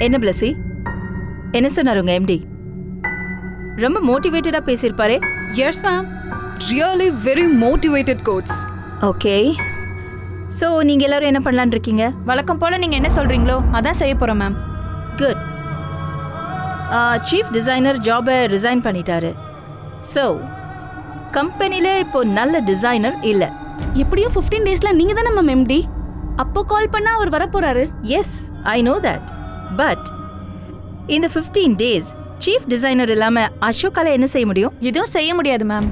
என்ன பிளஸி, என்ன சொன்னார் உங்க எம்டி? ரொம்ப மோட்டிவேட்டடா பேசியிருப்பாரே. Yes ma'am, really very motivated quotes. Okay, so நீங்கள் எல்லாரும் என்ன பண்ணலான்னு இருக்கீங்க? வழக்கம் போல் நீங்கள் என்ன சொல்கிறீங்களோ அதான் செய்ய போகிறோம் மேம். குட். சீஃப் டிசைனர் ஜாபை ரிசைன் பண்ணிட்டாரு. ஸோ கம்பெனியில் இப்போ நல்ல டிசைனர் இல்லை. எப்படியும் 15 டேஸில் நீங்கள் தானே மேம் எம்டி, அப்போ கால் பண்ணால் அவர் வரப்போகிறாரு. Yes, I know that. But இந்த 15 டேஸ் சீஃப் டிசைனர் இல்லாமல் அசோக்கால என்ன செய்ய முடியும்? எதுவும் செய்ய முடியாது மேம்.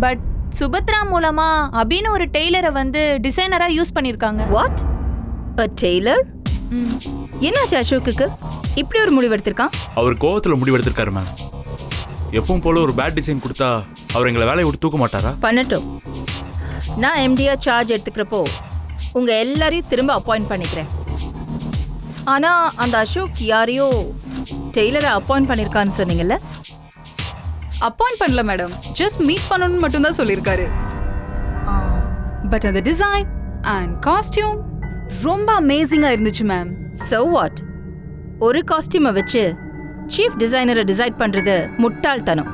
பட் சுபத்ரா மூலமா அபின்னு ஒரு டெய்லரை வந்து டிசைனரா யூஸ் பண்ணிருக்காங்க. வாட்? a tailor? என்னாச்சு அசோக்குக்கு இப்படி ஒரு முடிவெடுத்திருக்கான்? அவர் கோவத்துல முடிவெடுத்திருக்காரு மேம். எப்பவும் போல ஒரு பேட் டிசைன் கொடுத்தா அவர் எங்களை வேலையை விட்டு தூக்க மாட்டாரா? பண்ணட்டும். நான் எம்டியா சார்ஜ் எடுத்துக்கிறப்போ உங்க எல்லாரையும் திரும்ப அப்பாயிண்ட் பண்ணிக்கிறேன். ஆனா அந்த அசோக் யாரையோ டெய்லரை அப்பாயிண்ட் பண்ணிருக்கான்னு சொன்னீங்கல்ல? அப்பாயிண்ட் பண்ணல மேடம், ஜஸ்ட் மீட் பண்ணணும்னு மட்டும் தான் சொல்லியிருக்காரு. பட் அந்த டிசைன் அண்ட் காஸ்டியூம் ரொம்ப அமேசிங்காக இருந்துச்சு மேம். So what? ஒரு காஸ்டியூமை வச்சு சீஃப் டிசைனரை டிசைட் பண்றது முட்டாள்தனம்.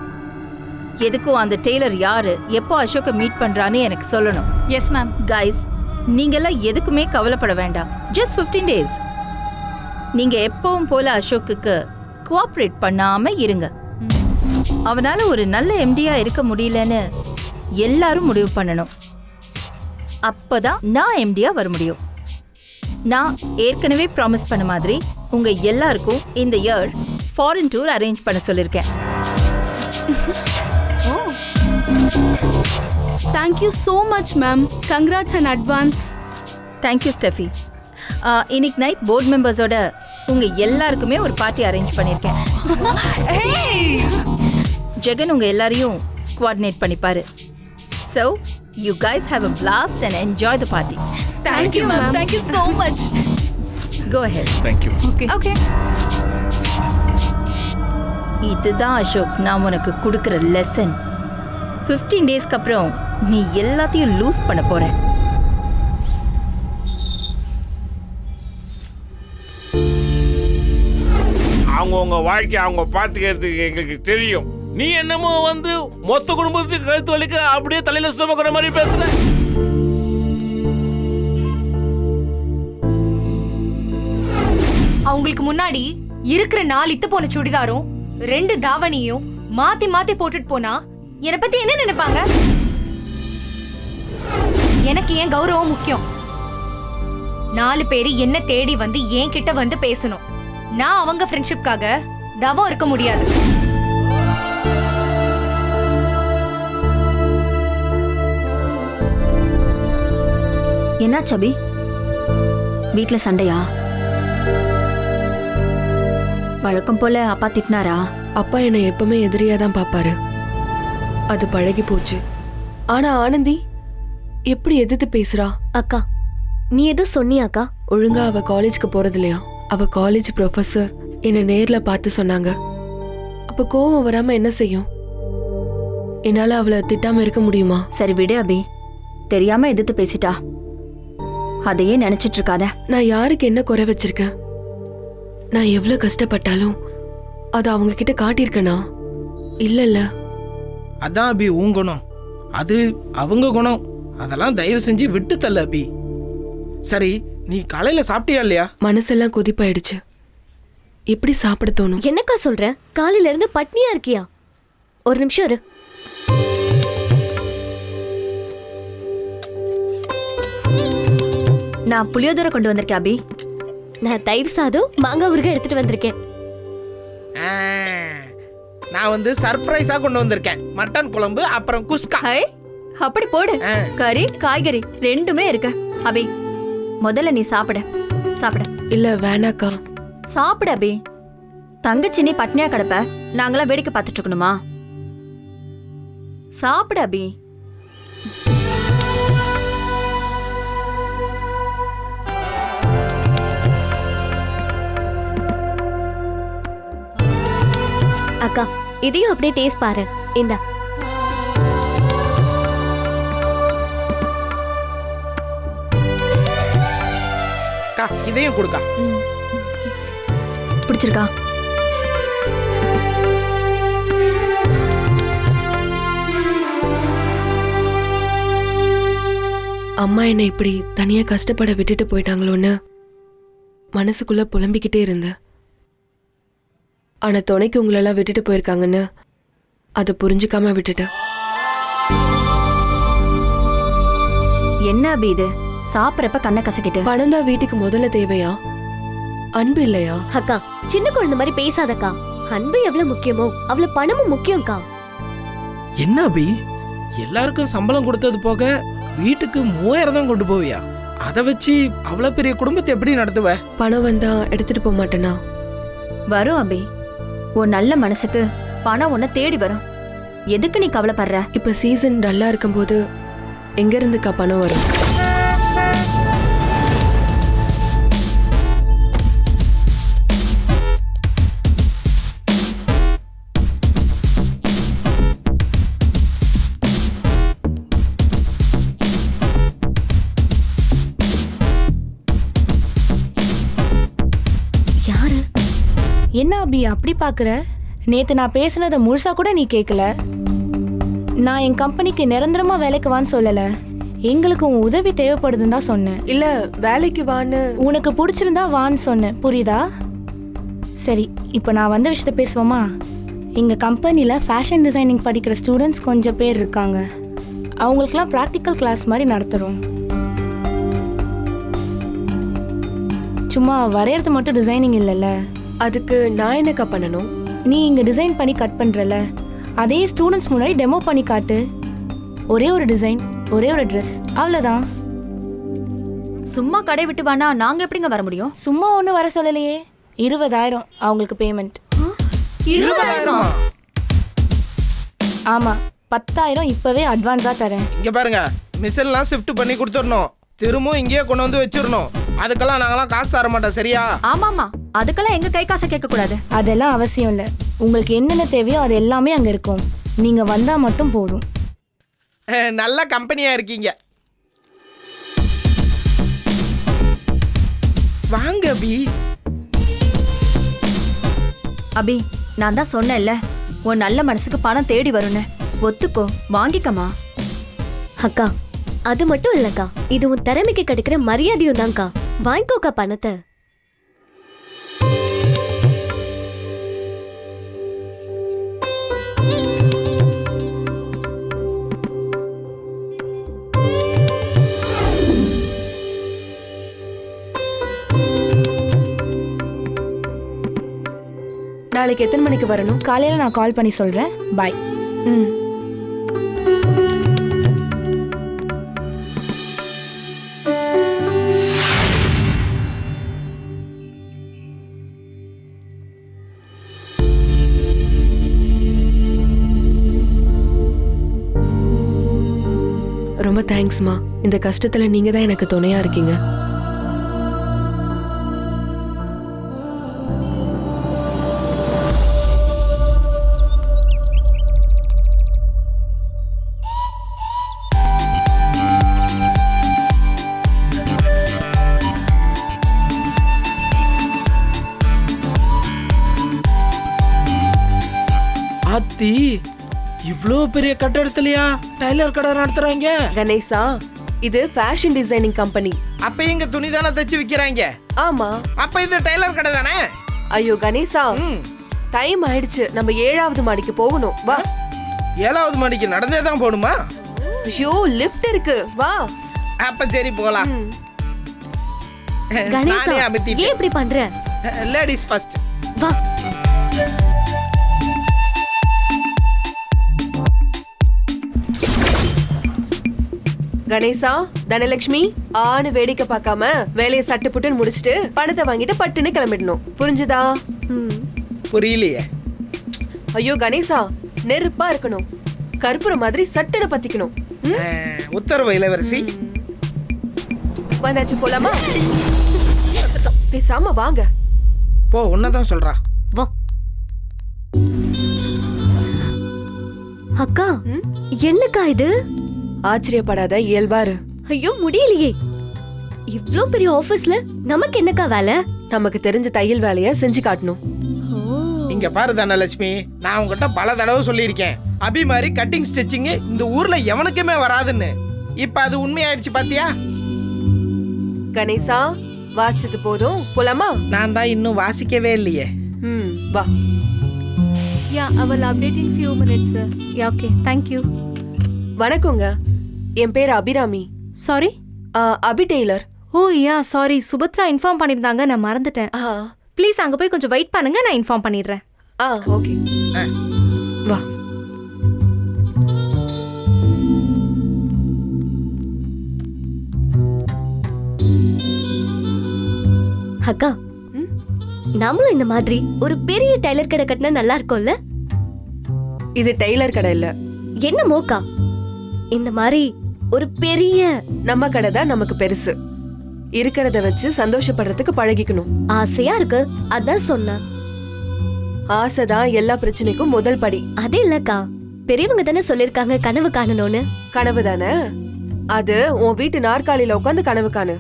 எதுக்கும் அந்த டெய்லர் யாரு, எப்போ அசோக்கை மீட் பண்றான்னு எனக்கு சொல்லணும். Yes ma'am. கைஸ், நீங்கெல்லாம் எதுக்குமே கவலைப்பட வேண்டாம். Just 15 days. நீங்க எப்பவும் போல அசோக்குக்கு கோஆப்ரேட் பண்ணாம இருங்க. அவனால ஒரு நல்ல எம்டியா இருக்க முடியலன்னு எல்லாரும் முடிவு பண்ணணும். அப்பதான் நான் எம்டியா வர முடியும். நான் ஏற்கனவே ப்ராமிஸ் பண்ண மாதிரி உங்க எல்லாருக்கும் இந்த இயர் ஃபாரின் டூர் அரேஞ்ச் பண்ண சொல்லியிருக்கேன். Thank you so much ma'am. Congrats and advance. Thank you Steffi. இன்னைக்கு நைட் போர்ட் மெம்பர்ஸோட உங்க எல்லாருக்குமே ஒரு பார்ட்டி அரேஞ்ச் பண்ணியிருக்கேன். ஜெகன் உங்க எல்லாரையும் coordinate பண்ணிப்பாரு. So you guys have a blast and enjoy the party. Thank you ma'am. Thank you so much. Go ahead. Thank you. Okay. இதுதான் அசோக் நான் உனக்கு கொடுக்குற லெசன். 15 டேஸ்க்கு அப்புறம் நீ எல்லாத்தையும் லூஸ் பண்ண போற. அவங்கவுங்க வாழ்க்கை அவங்க பார்த்துக்கிறதுக்கு எங்களுக்கு தெரியும். நீ என்னமோ வந்து மொத்த குடும்பத்துக்கு கழுத்து வலிக்க அப்படியே தலையில சுமக்கிற மாதிரி பேசுற. அவங்களுக்கு முன்னாடி இருக்கிற 4 இத்து போன சுடிதாரும் 2 தாவணியும் மாத்தி மாத்தி போட்டுட்டு போனா என்னை பத்தி என்ன நினைப்பாங்க? எனக்கு என் கௌரவம் முக்கியம். 4 பேரு என்ன தேடி வந்து என் கிட்ட வந்து பேசணும். நான் அவங்க ஃப்ரெண்ட்ஷிப்காக தவம் இருக்க முடியாது. என்ன சபி, வீட்ல சண்டையா? வழக்கம் போல அப்பா திட்டினாரா? அப்பா என்னை எப்பவுமே எதிரியா தான் பாப்பாரு. அது பழகி போச்சு. ஆனா ஆனந்தி எப்படி எதிர்த்து பேசுறா? அக்கா, நீ எதுவும் சொன்னியாக்கா? ஒழுங்கா அவ காலேஜ்க்கு போறது இல்லையா? அவ காலேஜ் ப்ரொஃபசர் என்னை நேர்ல பார்த்து சொன்னாங்க. அப்ப கோவம் வராம என்ன செய்யும்? என்னால அவளை திட்டாம இருக்க முடியுமா? சரி விடு அபி, தெரியாம எதிர்த்து பேசிட்டா, அதையே நினைச்சிட்டு இருக்காத. நான் யாருக்கு என்ன குறை வச்சிருக்கேன்? நான் எவ்வளவு கஷ்டப்பட்டாலும் அதை அவங்க கிட்ட காட்டியிருக்கேனா? இல்ல. அதான் அபி உன் குணம், அது அவங்க குணம். அதெல்லாம் தயவு செஞ்சு விட்டு தள்ள அபி. சரி, நீ காலையில சாப்பிட்டியா இல்லையா? மனசெல்லாம் கொதிப்பாயிடுச்சு. எப்படி சாப்பிட தோணும்? என்னக்கா சொல்ற? காலையில இருந்து பட்னியா இருக்கியா? ஒரு நிமிஷம் இரு. நான் புளியோதரை கொண்டு வந்திருக்கேன் அபி. நான் தயிர் சாதம் மாங்காய் ஊறுகாய் எடுத்துட்டு வந்திருக்கேன். நான் வந்து சர்ப்ரைஸா கொண்டு வந்திருக்கேன். மட்டன் குழம்பு அப்புறம் குஸ்கா. அப்படி போடு. கறி காய்கறி ரெண்டுமே இருக்கு. அபி, முதல்ல நீ சாப்பிட. இல்ல வேணாக்கா. சாப்பிட அபி. தங்கச்சி நீ பட்னியா கிடப்ப, நாங்களாம் வேடிக்கை பார்த்துட்டு இருக்கணுமா? சாப்பிட அபி. அக்கா, இதையும் அப்படியே டேஸ்ட் பாரு. இந்தா. இதையும் கொடுக்கா. பிடிச்சிருக்கா? அம்மா என்னை இப்படி தனியா கஷ்டப்பட விட்டுட்டு போயிட்டாங்களோன்னு மனசுக்குள்ள புலம்பிக்கிட்டே இருந்தேன். ஆனா துணைக்கு உங்களெல்லாம் விட்டுட்டு போயிருக்காங்கன்னு அதை புரிஞ்சுக்காம விட்டுட்டேன். என்ன அபி இது? சாப்பிட்றப்ப கண்ணை கசக்கிட்டு. பணம் தான் வீட்டுக்கு முதல்ல தேவையா? அன்பு இல்லையா? அக்கா சின்ன குழந்தை மாதிரி பேசாதக்கா. அன்பு எவ்வளவு முக்கியமோ அவ்வளவு பணமும் முக்கியம்க்கா. என்ன அபி, எல்லாருக்கும் சம்பளம் கொடுத்தது போக வீட்டுக்கு 3000 தான் கொண்டு போவியா? அதை வச்சு அவ்வளவு பெரிய குடும்பத்தை எப்படி நடத்துவ? பணம் வந்தா எடுத்துட்டு போக மாட்டேனா? வரும் அபி. உன் நல்ல மனசுக்கு பணம் உன்னை தேடி வரும். எதுக்கு நீ கவலைப்படுற? இப்ப சீசன் டல்லா இருக்கும்போது எங்க இருந்துக்கா பணம் வரும்? யாரு? என்ன அபி அப்படி பாக்குற? நேத்து நான் பேசுனதை முழுசா கூட நீ கேட்கல. நான் என் கம்பெனிக்கு நிரந்தரமா வேலைக்கு வான்னு சொல்லல. எங்களுக்கு உன் உதவி தேவைப்படுதுன்னு தான் சொன்னேன். இல்ல வேலைக்கு வான்னு. உனக்கு பிடிச்சிருந்தா வான்னு சொன்னேன், புரியுதா? சரி, இப்போ நான் வந்த விஷயத்த பேசுவோமா? எங்க கம்பெனில ஃபேஷன் டிசைனிங் படிக்கிற ஸ்டூடெண்ட்ஸ் கொஞ்சம் பேர் இருக்காங்க. அவங்களுக்குலாம் ப்ராக்டிக்கல் கிளாஸ் மாதிரி நடத்துறோம். சும்மா வரையறது மட்டும் டிசைனிங் இல்லைல்ல. அதுக்கு நான் என்னக்கா பண்ணணும்? நீ இங்க டிசைன் பண்ணி கட் பண்றல, அதே ஸ்டூடெண்ட்ஸ் முன்னாடி டெமோ பண்ணி காட்டு. ஒரே ஒரு டிசைன், ஒரே ஒரு ட்ரெஸ், அவ்வளவுதான். சும்மா கடை விட்டு வானா நாங்க எப்படிங்க வர முடியும்? சும்மா ஒன்றும் வர சொல்லலையே. 20,000 அவங்களுக்கு பேமெண்ட். 20,000? ஆமா, 10,000 இப்பவே அட்வான்ஸா தரேன். இங்க பாருங்க, மிஷின்லாம் ஷிஃப்ட் பண்ணி கொடுத்துடணும். திரும்பவும் இங்கேயே கொண்டு வந்து வச்சிடணும். அதுக்கெல்லாம் நாங்களாம் காசு தர மாட்டோம், சரியா? ஆமாமா, அதுக்கெல்லாம் எங்க கை காசை கேட்க கூடாது. அதெல்லாம் அவசியம் இல்லை. உங்களுக்கு என்னென்ன தேவையோ அது எல்லாமே அங்க இருக்கும். நீங்க வந்தா மட்டும் போதும். நல்ல கம்பெனியா இருக்கீங்க. வாங்க அபி. அபி, நான் தான் சொன்னேன்ல, உன் நல்ல மனசுக்கு பணம் தேடி வரும்னு. ஒத்துக்கோ, வாங்கிக்கமா. அக்கா அது மட்டும் இல்லக்கா, இது உன் திறமைக்கு கிடைக்கிற மரியாதையும் தான்க்கா. வாங்கிக்கோக்கா பணத்தை. நாளைக்கு எத்தனை மணிக்கு வரணும்? காலையில நான் கால் பண்ணி சொல்றேன். பாய். ம். ரொம்ப தேங்க்ஸ்மா. இந்த கஷ்டத்துல நீங்க தான் எனக்கு துணையா இருக்கீங்க. ஆத்தி, இவ்ளோ பெரிய கட்டடத்துலயா டைலர் கடை நடத்துறாங்க? கணேசா, இது ஃபேஷன் டிசைனிங் கம்பெனி. அப்ப இங்க துணி தானே தச்சு விக்கிறாங்க? ஆமா. அப்ப இது டைலர் கடை தானே? ஐயோ கணேசா, டைம் ஆயிடுச்சு. நம்ம 7வது மாடிக்கு போகணும். வா. 7வது மாடிக்கு நடந்தே தான் போகணுமா? ஐயோ லிஃப்ட் இருக்கு, வா. அப்ப சரி போலாம். கணேசா ஏன் இப்படி பண்ற? Ladies first. வா. கணேசா, தனலட்சுமி ஆணு வேடிக்கை பார்க்காம வேலையை சட்டு புட்டுன்னு முடிச்சிட்டு பணத்தை வாங்கிட்டு பட்டுன்னு கிளம்பிடணும். புரிஞ்சுதா? புரியலையே. ஐயோ கணேசா, நெருப்பா இருக்கணும். கற்பூர மாதிரி சட்டுன்னு பத்திக்கணும். உத்தரவு இளவரசி. வந்தாச்சு, போலாமா? பேசாம வாங்க. போ, உன்னதான் சொல்றா. வா. அக்கா என்னக்கா இது? ஆச்சரியப்படாத, இயல்பாரு. ஐயோ முடியலையே. இவ்ளோ பெரிய ஆபீஸ்ல நமக்கு என்னக்கா வேலை? நமக்கு தெரிஞ்ச தையல் வேலையை செஞ்சு காட்டணும். இங்க பாரு தனலட்சுமி, நான் உங்ககிட்ட பல தடவை சொல்லியிருக்கேன், அபி மாதிரி கட்டிங் ஸ்டிச்சிங் இந்த ஊர்ல எவனுக்குமே வராதுன்னு. இப்ப அது உண்மையாயிருச்சு பாத்தியா? கணேசா, வாசிச்சது போதும், போலாமா? நான் தான் இன்னும் வாசிக்கவே இல்லையே. வா. Yeah, I will update in few minutes, sir. Yeah, okay. Thank you. வணக்கங்க, என் பேர் அபிராமி. Sorry? அபி டெய்லர். ஓ யா சாரி, சுபத்ரா இன்ஃபார்ம் பண்ணியிருந்தாங்க, நான் மறந்துட்டேன். ப்ளீஸ் அங்கே போய் கொஞ்சம் வெயிட் பண்ணுங்க, நான் இன்ஃபார்ம் பண்ணிடுறேன். ஓகே. வா. அக்கா, நம்மளும் இந்த மாதிரி ஒரு பெரிய டெய்லர் கடை கட்டினா நல்லா இருக்கும்ல? இது டெய்லர் கடை இல்ல. என்ன மோக்கா, இந்த மாதிரி ஒரு பெரிய நம்ம கடை தான் நமக்கு பெருசு. இருக்கிறத வச்சு சந்தோஷப்படுறதுக்கு பழகிக்கணும். ஆசையா இருக்கு, அதான் சொன்னேன். ஆசைதான் எல்லா பிரச்சனைக்கும் முதல் படி. அது இல்லக்கா, பெரியவங்க தானே சொல்லிருக்காங்க கனவு காணணும்னு. கனவு தானே அது? உன் வீட்டு நாற்காலியில உட்காந்து கனவு காணு,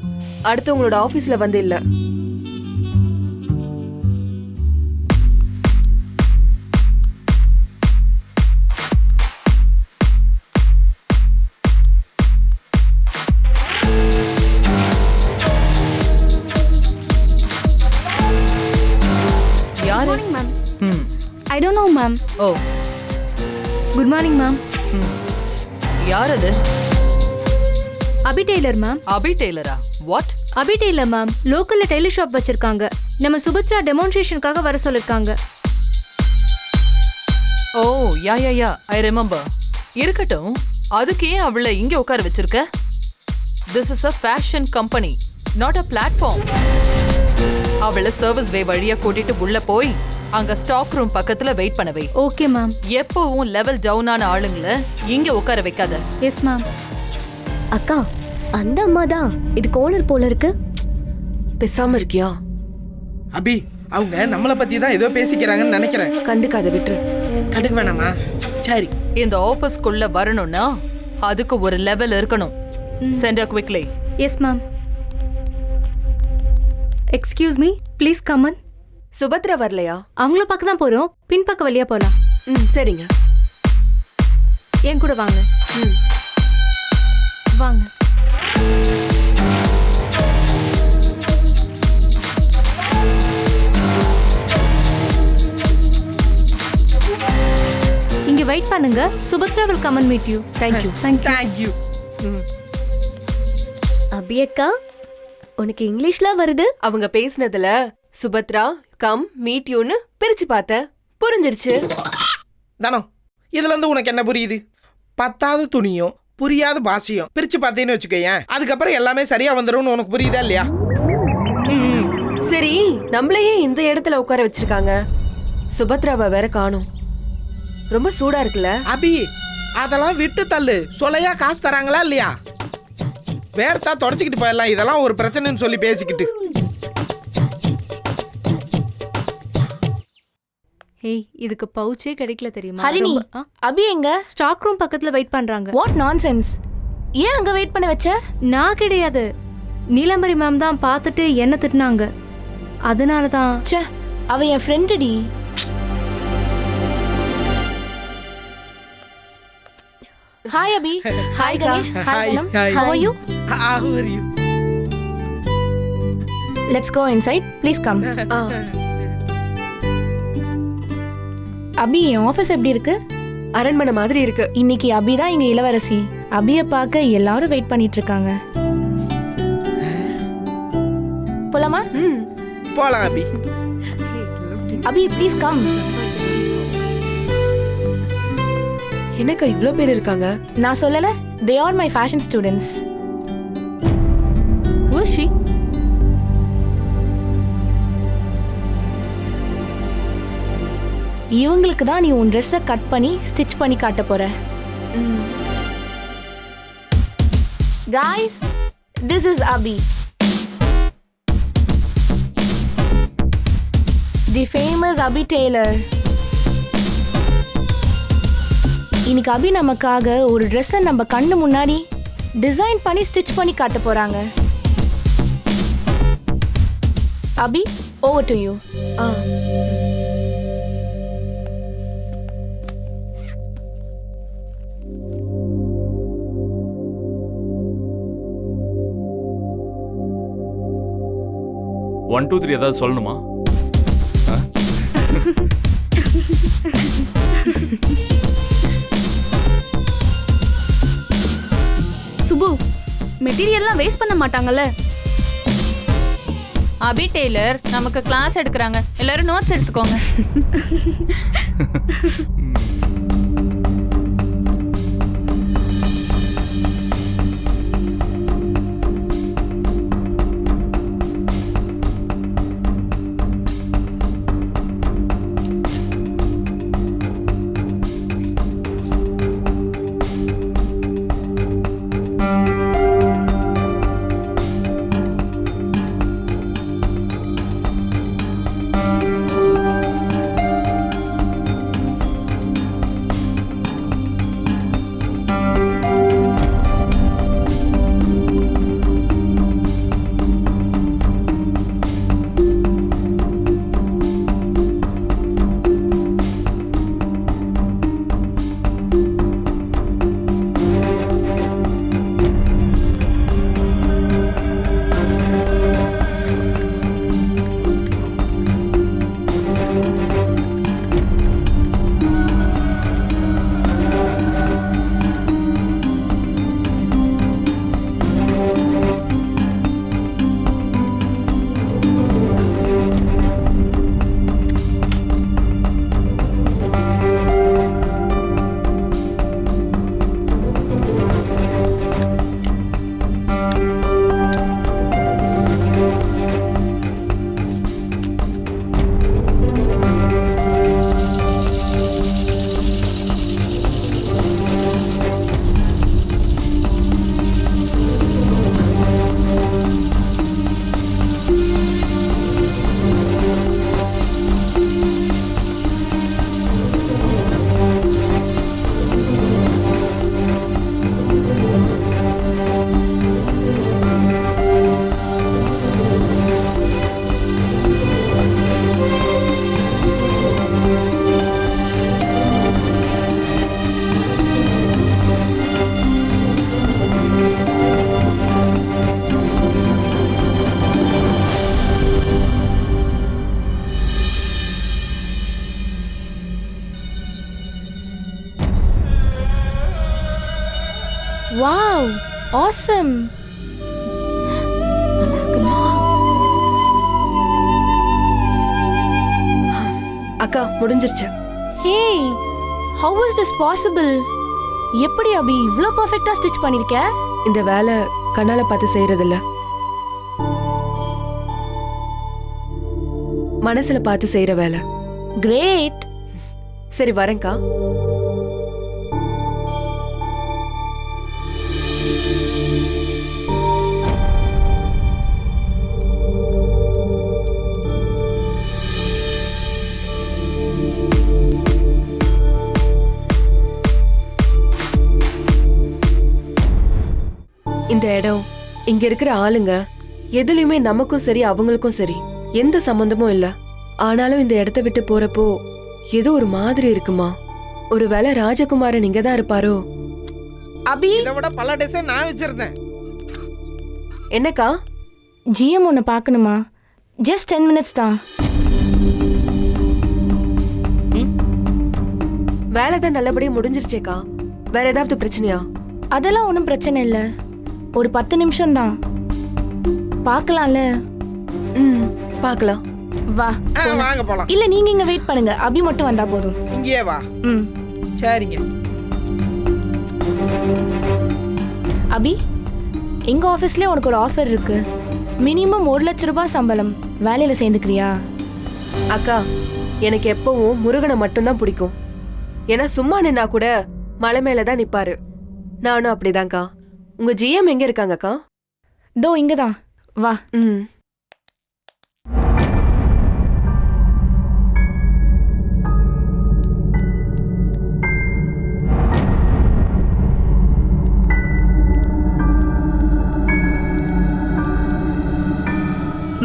அடுத்தவங்களோட ஆபீஸ்ல வந்து இல்ல. Good morning, ma'am. I don't know, ma'am. O, Good morning, ma'am. யார் அது? Abhi tailor, ma'am. அபி டெய்லரா? வாட்? Abhi tailor, ma'am. லோக்கல்ல டெய்லர் ஷாப் வச்சிருக்காங்க. நம்ம சுபத்ரா டெமான்ஸ்ட்ரேஷனுக்காக வர சொல்லிருக்காங்க. Oh, yeah I remember. இருக்கட்டும், அதுக்கு ஏன் அவளை இங்க உட்கார வச்சிருக்க? This is a fashion company, not a platform. அவளை சர்வீஸ் வே வழியா கூட்டிட்டு உள்ள போய் அங்க ஸ்டாக் ரூம் பக்கத்துல வெயிட் பண்ண வை. Okay, ma'am. எப்பவும் லெவல் டவுனான ஆளுங்களை இங்க உட்கார வைக்காத. Yes, ma'am. அக்கா, அந்த அம்மா தான் இதுக்கு ஓனர் போல இருக்கு. பேசாம இருக்கியா? அபி, அவங்க நம்மளை பத்தி தான் ஏதோ பேசிக்கிறாங்கன்னு நினைக்கிறேன். கண்டுக்காத, விட்டுரு. கண்டுக்க வேணாமா? சரி. இந்த ஆபீஸ்க்குள்ள வரணும்னா அதுக்கு ஒரு லெவல் இருக்கணும். Send her quickly. Yes, ma'am. Excuse me, please come on. Subhadra வரலையா? அவங்கள பார்க்க தான் போறோம், பின்பக்க வழியா போலாம். சரிங்க. என் கூட வாங்க. வாங்க. இங்க வெயிட் பண்ணுங்க. Subhadra will come and meet you. Thank you. Thank you. அபி அக்கா, உனக்கு இங்கிலீஷ்லாம் வருது? அவங்க பேசினதுல சுபத்ரா கம் மீட் யூன்னு பிரிச்சு பார்த்த, புரிஞ்சிருச்சு. தானோ, இதுல இருந்து உனக்கு என்ன புரியுது? பத்தாவது துணியும் புரியாத பாஷையும் பிரிச்சு பார்த்தேன்னு வச்சுக்கோயேன், அதுக்கப்புறம் எல்லாமே சரியா வந்துடும்னு உனக்கு புரியுதா இல்லையா? சரி, நம்மளையே இந்த இடத்துல உட்கார வச்சிருக்காங்க, சுபத்ராவை வேற காணோம். ரொம்ப சூடா இருக்குல்ல? அபி, அதெல்லாம் விட்டு தள்ளு. சொலையா காசு தராங்களா இல்லையா? வேர்த்தா தொடச்சிக்கிட்டு போயிடலாம், இதெல்லாம் ஒரு பிரச்சனைன்னு சொல்லி பேசிக்கிட்டு. ஹேய், இதுக்கு பவுச்சே கிடைக்கல தெரியுமா? ஹரிணி, அபி எங்க? ஸ்டாக் ரூம் பக்கத்துல வெயிட் பண்றாங்க. What nonsense? ஏன் அங்க வெயிட் பண்ண வச்ச? நான் கிடையாது, நீலம்பரி மேம் தான் பார்த்துட்டு என்ன திட்டினாங்க, அதனால தான். ச்சே, அவ என் ஃப்ரெண்டு டி. Hi Abhi. Hi Ganesh. Hi Poonam. How are you? How are you? Let's go inside. Please come. Abhi, என் ஆஃபீஸ் எப்படி இருக்கு? அரண்மனை மாதிரி இருக்கு. இன்னைக்கு அபி தான் இங்க இளவரசி. அபியை பார்க்க எல்லாரும் வெயிட் பண்ணிட்டு இருக்காங்க. போலாமா? போலாம் அபி. அபி, ப்ளீஸ் கம். என்னக்கா இவ்ளோ பேர் இருக்காங்க? நான் சொல்லல, they are my fashion students. Who is she? இவங்களுக்கு தான் நீ உன் ட்ரெஸ்ஸை கட் பண்ணி ஸ்டிச் பண்ணி காட்ட போற. Guys, this is Abhi, the famous Abhi tailor. இன்னைக்கு அபி நமக்காக ஒரு ட்ரெஸ்ஸை நம்ம கண்ணு முன்னாடி டிசைன் பண்ணி ஸ்டிச் பண்ணி காட்ட போறாங்க. Abhi, over to you. ஆ ஒன் டூ த்ரீ ஏதாவது சொல்லணுமா? சுபு, மெட்டீரியல்லாம் வேஸ்ட் பண்ண மாட்டாங்கல்ல? அபி டெய்லர் நமக்கு கிளாஸ் எடுக்கிறாங்க, எல்லாரும் நோட்ஸ் எடுத்துக்கோங்க. Wow, awesome. அக்கா முடிஞ்சிருச்சு. Hey, how is this possible? எப்படி அபி இவ்ளோ பெர்ஃபெக்ட்டா ஸ்டிட்ச் பண்ணிருக்க? இந்த வேலை கண்ணால பார்த்து செய்யறதில்ல, மனசுல பார்த்து செய்யற வேலை. கிரேட். சரி வரேன்க்கா. இந்த இடம், இங்க இருக்கிற ஆளுங்க எதுலயுமே நமக்கும் சரி அவங்களுக்கும் சரி எந்த சம்பந்தமும் இல்ல. ஆனாலும் இந்த இடத்த விட்டு போறப்போ ஏதோ ஒரு மாதிரி இருக்குமா. ஒருவேளை ராஜகுமாரன் இங்க தான் இருப்பாரோ? அபி, இதை விட பல டிசைன் நான் வச்சிருந்தேன். என்னக்கா? ஜிஎம் உன்னை பார்க்கணுமா? ஜஸ்ட் 10 minutes தான். வேலை தான் நல்லபடியா முடிஞ்சிருச்சேக்கா. வேற ஏதாவது பிரச்சனையா? அதெல்லாம் ஒன்றும் பிரச்சனை இல்லை, ஒரு 10 நிமிஷம் தான். பார்க்கலாம்ல? பார்க்கலாம். வா வாங்க போலாம். இல்ல நீங்க இங்க வெயிட் பண்ணுங்க, அபி மட்டும் வந்தா போதும். இங்கேயே வா. சரிங்க. அபி, எங்க ஆபீஸ்ல உனக்கு ஒரு ஆஃபர் இருக்கு. மினிமம் 1 லட்ச ரூபாய் சம்பளம். வேலையில சேர்ந்துக்கிறியா? அக்கா, எனக்கு எப்பவும் முருகனை மட்டும்தான் பிடிக்கும். ஏன்னா சும்மா நின்னா கூட மலை மேலதான் நிப்பாரு. நானும் அப்படிதான்க்கா. உங்க ஜிஎம் எங்க இருக்காங்கக்கா? தோ இங்கதான், வா.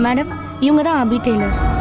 மேடம், இவங்க தான் அபி டெய்லர்.